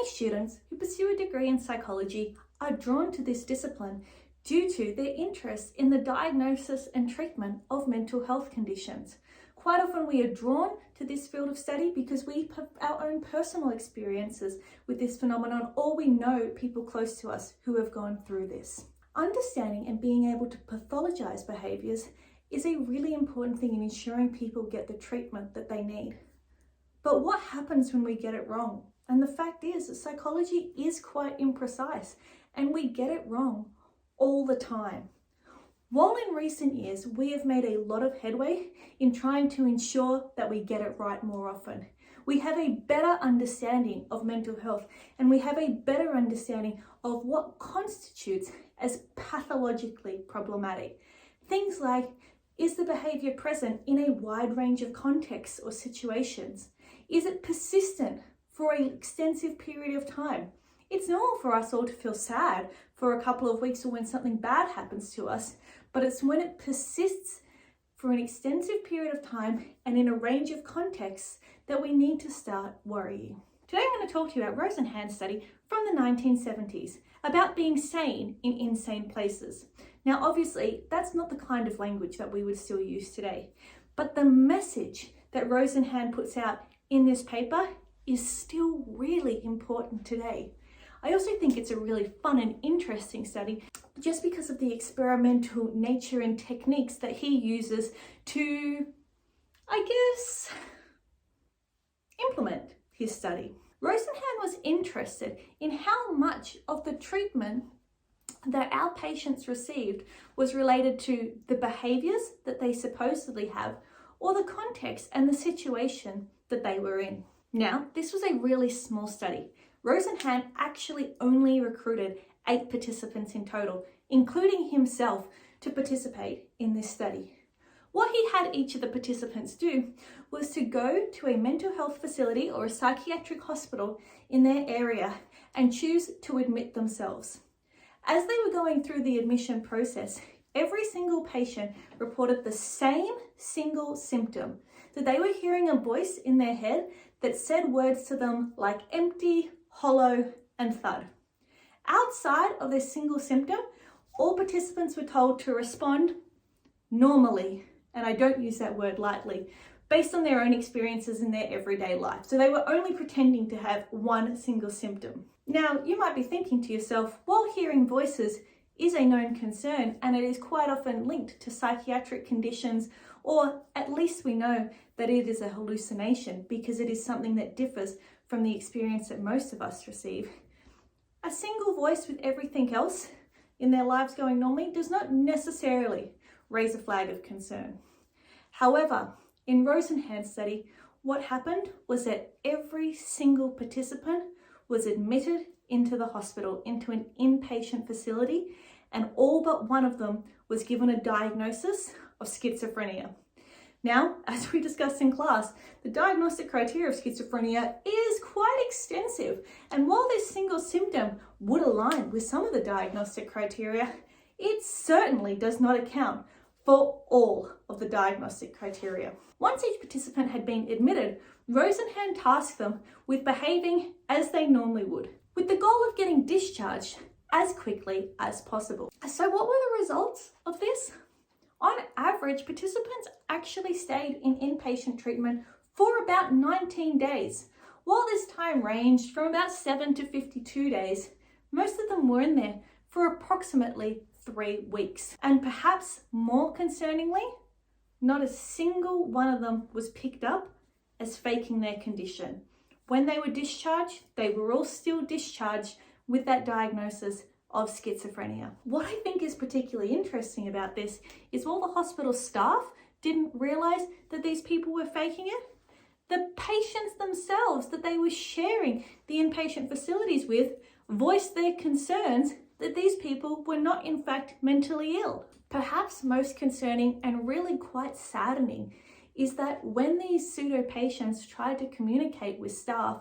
Many students who pursue a degree in psychology are drawn to this discipline due to their interest in the diagnosis and treatment of mental health conditions. Quite often we are drawn to this field of study because we have our own personal experiences with this phenomenon, or we know people close to us who have gone through this. Understanding and being able to pathologize behaviors is a really important thing in ensuring people get the treatment that they need. But what happens when we get it wrong? And the fact is that psychology is quite imprecise and we get it wrong all the time. While in recent years, we have made a lot of headway in trying to ensure that we get it right more often. We have a better understanding of mental health and we have a better understanding of what constitutes as pathologically problematic. Things like, is the behavior present in a wide range of contexts or situations? Is it persistent for an extensive period of time? It's normal for us all to feel sad for a couple of weeks or when something bad happens to us, but it's when it persists for an extensive period of time and in a range of contexts that we need to start worrying. Today I'm going to talk to you about Rosenhan's study from the 1970s about being sane in insane places. Now obviously that's not the kind of language that we would still use today, but the message that Rosenhan puts out in this paper is still really important today. I also think it's a really fun and interesting study just because of the experimental nature and techniques that he uses to, I guess, implement his study. Rosenhan was interested in how much of the treatment that our patients received was related to the behaviors that they supposedly have or the context and the situation that they were in. Now, this was a really small study. Rosenhan actually only recruited 8 participants in total, including himself, to participate in this study. What he had each of the participants do was to go to a mental health facility or a psychiatric hospital in their area and choose to admit themselves. As they were going through the admission process, every single patient reported the same single symptom, that they were hearing a voice in their head that said words to them like empty, hollow, and thud. Outside of this single symptom, all participants were told to respond normally, and I don't use that word lightly, based on their own experiences in their everyday life. So they were only pretending to have one single symptom. Now, you might be thinking to yourself, well, hearing voices is a known concern, and it is quite often linked to psychiatric conditions, or at least we know that it is a hallucination because it is something that differs from the experience that most of us receive. A single voice with everything else in their lives going normally does not necessarily raise a flag of concern. However, in Rosenhan's study, what happened was that every single participant was admitted into the hospital, into an inpatient facility, and all but one of them was given a diagnosis of schizophrenia. Now, as we discussed in class, the diagnostic criteria of schizophrenia is quite extensive, and while this single symptom would align with some of the diagnostic criteria, it certainly does not account for all of the diagnostic criteria. Once each participant had been admitted, Rosenhan tasked them with behaving as they normally would, with the goal of getting discharged as quickly as possible. So what were the results of this? On average, participants actually stayed in inpatient treatment for about 19 days. While this time ranged from about 7 to 52 days, most of them were in there for approximately 3 weeks. And perhaps more concerningly, not a single one of them was picked up as faking their condition. When they were discharged, they were all still discharged with that diagnosis of schizophrenia. What I think is particularly interesting about this is while the hospital staff didn't realize that these people were faking it, the patients themselves that they were sharing the inpatient facilities with voiced their concerns that these people were not in fact mentally ill. Perhaps most concerning and really quite saddening is that when these pseudo patients tried to communicate with staff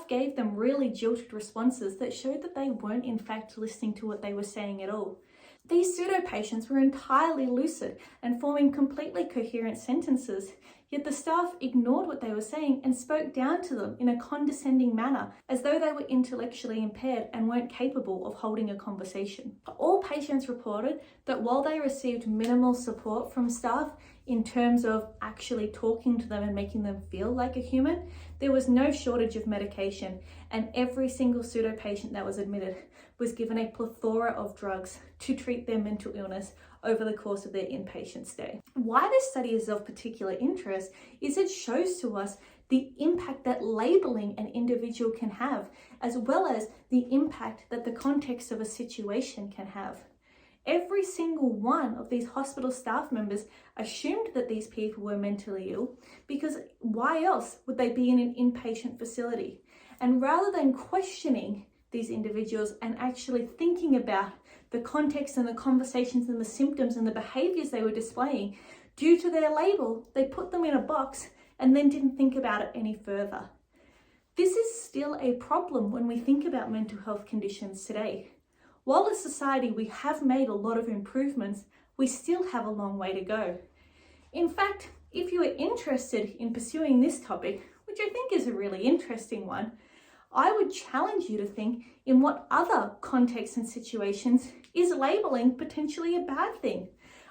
gave them really jilted responses that showed that they weren't in fact listening to what they were saying at all. These pseudo-patients were entirely lucid and forming completely coherent sentences, yet the staff ignored what they were saying and spoke down to them in a condescending manner, as though they were intellectually impaired and weren't capable of holding a conversation. All patients reported that while they received minimal support from staff in terms of actually talking to them and making them feel like a human, there was no shortage of medication, and every single pseudo-patient that was admitted was given a plethora of drugs to treat their mental illness over the course of their inpatient stay. Why this study is of particular interest is it shows to us the impact that labeling an individual can have, as well as the impact that the context of a situation can have. Every single one of these hospital staff members assumed that these people were mentally ill, because why else would they be in an inpatient facility? And rather than questioning these individuals and actually thinking about the context and the conversations and the symptoms and the behaviors they were displaying, due to their label, they put them in a box and then didn't think about it any further. This is still a problem when we think about mental health conditions today. While as a society we have made a lot of improvements, we still have a long way to go. In fact, if you are interested in pursuing this topic, which I think is a really interesting one, I would challenge you to think in what other contexts and situations is labeling potentially a bad thing.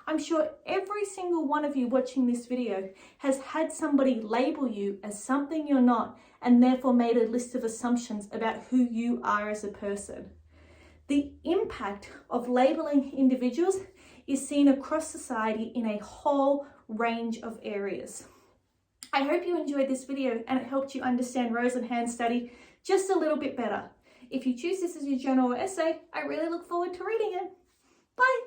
I'm sure every single one of you watching this video has had somebody label you as something you're not, and therefore made a list of assumptions about who you are as a person. The impact of labeling individuals is seen across society in a whole range of areas. I hope you enjoyed this video and it helped you understand Rosenhan's study just a little bit better. If you choose this as your journal or essay, I really look forward to reading it. Bye!